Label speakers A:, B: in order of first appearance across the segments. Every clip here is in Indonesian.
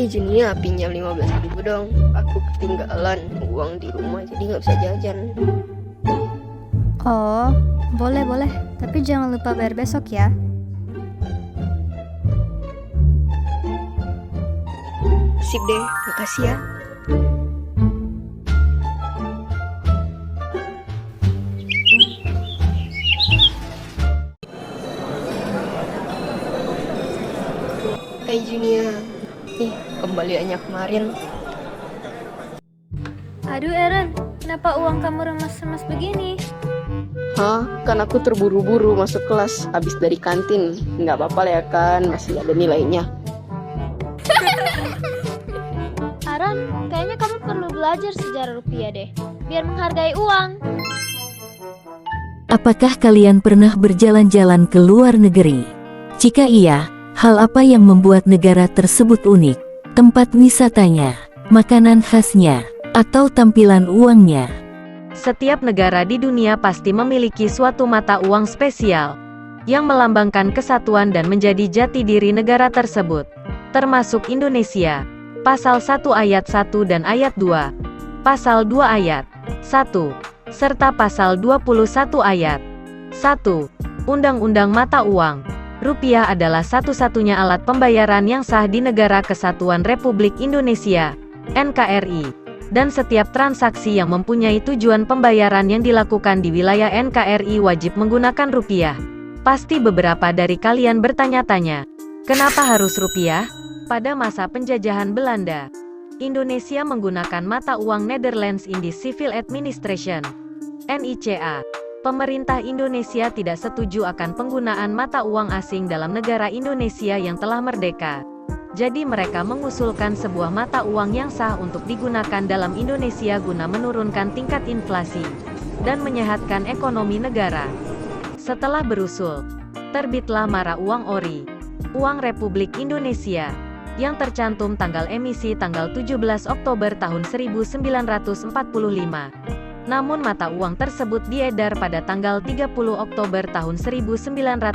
A: Junia pinjam 15.000 dong. Aku ketinggalan uang di rumah jadi nggak bisa jajan.
B: Oh, boleh. Tapi jangan lupa bayar besok ya.
A: Sip deh, makasih ya. Hai Junia, kembaliannya kemarin.
B: Aduh Eren, kenapa uang kamu remas-remas begini?
A: Hah? Kan aku terburu-buru masuk kelas habis dari kantin. Nggak apa-apa ya kan, masih ada nilainya.
C: Aran, kayaknya kamu perlu belajar sejarah rupiah deh, biar menghargai uang.
D: Apakah kalian pernah berjalan-jalan ke luar negeri? Jika iya, hal apa yang membuat negara tersebut unik? Tempat wisatanya, makanan khasnya, atau tampilan uangnya?
E: Setiap negara di dunia pasti memiliki suatu mata uang spesial yang melambangkan kesatuan dan menjadi jati diri negara tersebut, termasuk Indonesia. Pasal 1 ayat 1 dan ayat 2, Pasal 2 ayat 1, serta Pasal 21 ayat 1, Undang-Undang Mata Uang. Rupiah adalah satu-satunya alat pembayaran yang sah di Negara Kesatuan Republik Indonesia, NKRI. Dan setiap transaksi yang mempunyai tujuan pembayaran yang dilakukan di wilayah NKRI wajib menggunakan rupiah. Pasti beberapa dari kalian bertanya-tanya, kenapa harus rupiah? Pada masa penjajahan Belanda, Indonesia menggunakan mata uang Netherlands Indies Civil Administration, NICA. Pemerintah Indonesia tidak setuju akan penggunaan mata uang asing dalam negara Indonesia yang telah merdeka. Jadi mereka mengusulkan sebuah mata uang yang sah untuk digunakan dalam Indonesia guna menurunkan tingkat inflasi dan menyehatkan ekonomi negara. Setelah berusul, terbitlah Mara Uang Ori, Uang Republik Indonesia, yang tercantum tanggal emisi tanggal 17 Oktober tahun 1945. Namun mata uang tersebut diedar pada tanggal 30 Oktober tahun 1946.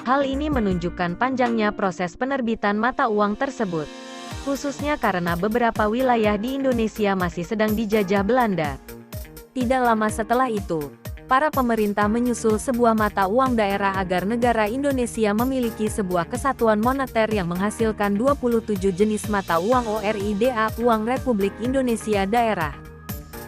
E: Hal ini menunjukkan panjangnya proses penerbitan mata uang tersebut, khususnya karena beberapa wilayah di Indonesia masih sedang dijajah Belanda. Tidak lama setelah itu, para pemerintah menyusul sebuah mata uang daerah agar negara Indonesia memiliki sebuah kesatuan moneter yang menghasilkan 27 jenis mata uang ORIDA, Uang Republik Indonesia Daerah.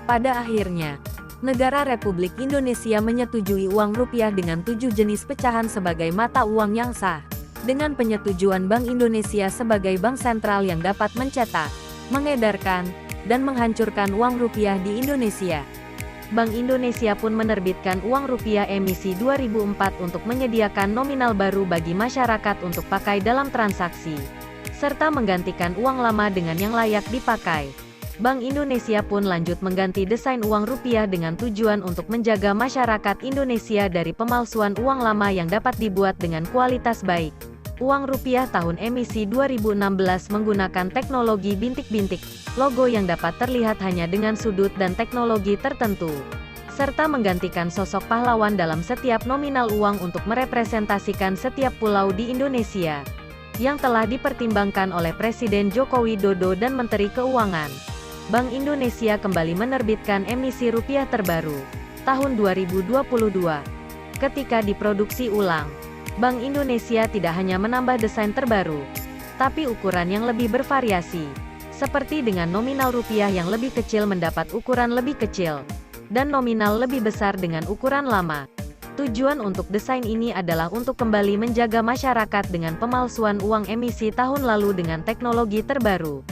E: Pada akhirnya, negara Republik Indonesia menyetujui uang rupiah dengan 7 jenis pecahan sebagai mata uang yang sah, dengan penyetujuan Bank Indonesia sebagai bank sentral yang dapat mencetak, mengedarkan, dan menghancurkan uang rupiah di Indonesia. Bank Indonesia pun menerbitkan uang rupiah emisi 2004 untuk menyediakan nominal baru bagi masyarakat untuk pakai dalam transaksi, serta menggantikan uang lama dengan yang layak dipakai. Bank Indonesia pun lanjut mengganti desain uang rupiah dengan tujuan untuk menjaga masyarakat Indonesia dari pemalsuan uang lama yang dapat dibuat dengan kualitas baik. Uang rupiah tahun emisi 2016 menggunakan teknologi bintik-bintik, logo yang dapat terlihat hanya dengan sudut dan teknologi tertentu, serta menggantikan sosok pahlawan dalam setiap nominal uang untuk merepresentasikan setiap pulau di Indonesia, yang telah dipertimbangkan oleh Presiden Joko Widodo dan Menteri Keuangan. Bank Indonesia kembali menerbitkan emisi rupiah terbaru, tahun 2022. Ketika diproduksi ulang, Bank Indonesia tidak hanya menambah desain terbaru, tapi ukuran yang lebih bervariasi, seperti dengan nominal rupiah yang lebih kecil mendapat ukuran lebih kecil, dan nominal lebih besar dengan ukuran lama. Tujuan untuk desain ini adalah untuk kembali menjaga masyarakat dengan pemalsuan uang emisi tahun lalu dengan teknologi terbaru.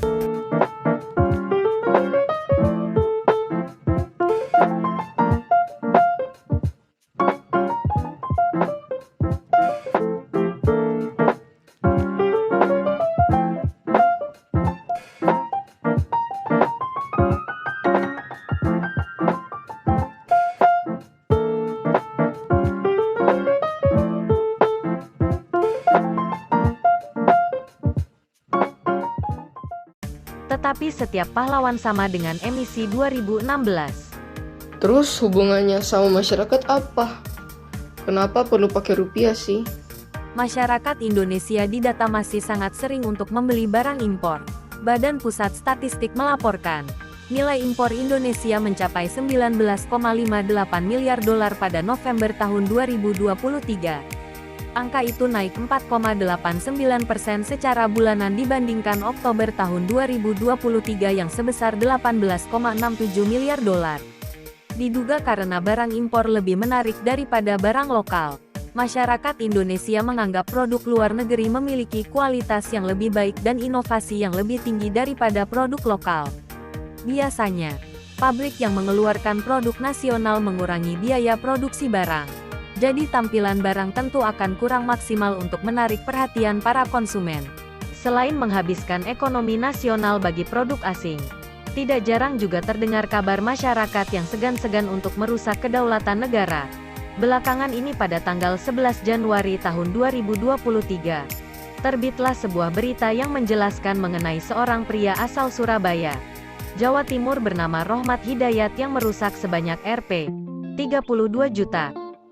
E: Tetapi setiap pahlawan sama dengan emisi 2016.
A: Terus hubungannya sama masyarakat apa? Kenapa perlu pakai rupiah sih?
E: Masyarakat Indonesia didata masih sangat sering untuk membeli barang impor. Badan Pusat Statistik melaporkan, nilai impor Indonesia mencapai 19,58 miliar dolar pada November tahun 2023. Angka itu naik 4,89% secara bulanan dibandingkan Oktober tahun 2023 yang sebesar 18,67 miliar dolar. Diduga karena barang impor lebih menarik daripada barang lokal. Masyarakat Indonesia menganggap produk luar negeri memiliki kualitas yang lebih baik dan inovasi yang lebih tinggi daripada produk lokal. Biasanya, pabrik yang mengeluarkan produk nasional mengurangi biaya produksi barang. Jadi tampilan barang tentu akan kurang maksimal untuk menarik perhatian para konsumen. Selain menghabiskan ekonomi nasional bagi produk asing, tidak jarang juga terdengar kabar masyarakat yang segan-segan untuk merusak kedaulatan negara. Belakangan ini pada tanggal 11 Januari tahun 2023, terbitlah sebuah berita yang menjelaskan mengenai seorang pria asal Surabaya, Jawa Timur bernama Rohmat Hidayat yang merusak sebanyak Rp. 32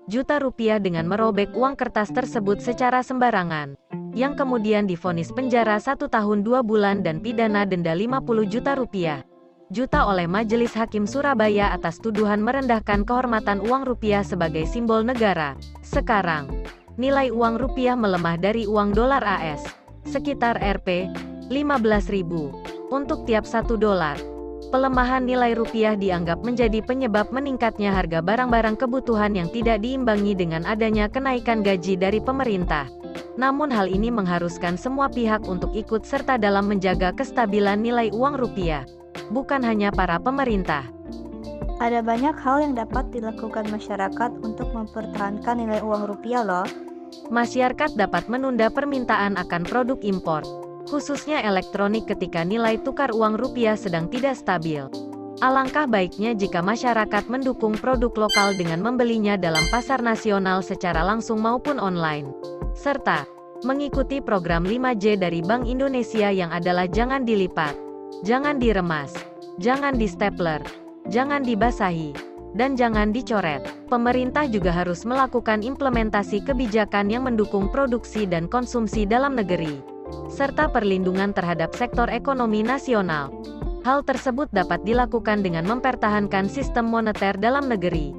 E: juta rupiah dengan merobek uang kertas tersebut secara sembarangan, yang kemudian divonis penjara 1 tahun 2 bulan dan pidana denda 50 juta rupiah oleh Majelis Hakim Surabaya atas tuduhan merendahkan kehormatan uang rupiah sebagai simbol negara. Sekarang, nilai uang rupiah melemah dari uang dolar AS, sekitar Rp. 15.000 untuk tiap 1 dolar. Pelemahan nilai rupiah dianggap menjadi penyebab meningkatnya harga barang-barang kebutuhan yang tidak diimbangi dengan adanya kenaikan gaji dari pemerintah. Namun hal ini mengharuskan semua pihak untuk ikut serta dalam menjaga kestabilan nilai uang rupiah, bukan hanya para pemerintah.
F: Ada banyak hal yang dapat dilakukan masyarakat untuk mempertahankan nilai uang rupiah loh.
E: Masyarakat dapat menunda permintaan akan produk impor, khususnya elektronik ketika nilai tukar uang rupiah sedang tidak stabil. Alangkah baiknya jika masyarakat mendukung produk lokal dengan membelinya dalam pasar nasional secara langsung maupun online. Serta, mengikuti program 5J dari Bank Indonesia yang adalah jangan dilipat, jangan diremas, jangan di-stapler, jangan dibasahi, dan jangan dicoret. Pemerintah juga harus melakukan implementasi kebijakan yang mendukung produksi dan konsumsi dalam negeri, serta perlindungan terhadap sektor ekonomi nasional. Hal tersebut dapat dilakukan dengan mempertahankan sistem moneter dalam negeri,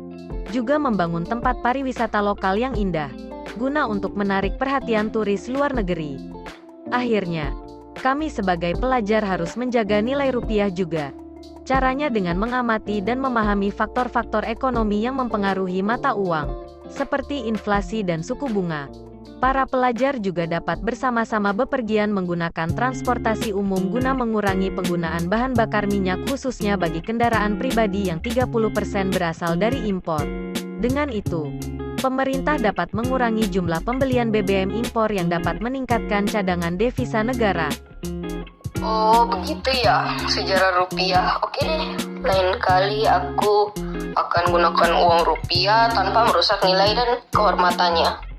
E: juga membangun tempat pariwisata lokal yang indah, guna untuk menarik perhatian turis luar negeri. Akhirnya, kami sebagai pelajar harus menjaga nilai rupiah juga. Caranya dengan mengamati dan memahami faktor-faktor ekonomi yang mempengaruhi mata uang, seperti inflasi dan suku bunga. Para pelajar juga dapat bersama-sama bepergian menggunakan transportasi umum guna mengurangi penggunaan bahan bakar minyak khususnya bagi kendaraan pribadi yang 30% berasal dari impor. Dengan itu, pemerintah dapat mengurangi jumlah pembelian BBM impor yang dapat meningkatkan cadangan devisa negara.
A: Oh begitu ya sejarah rupiah. Oke deh, lain kali aku akan gunakan uang rupiah tanpa merusak nilai dan kehormatannya.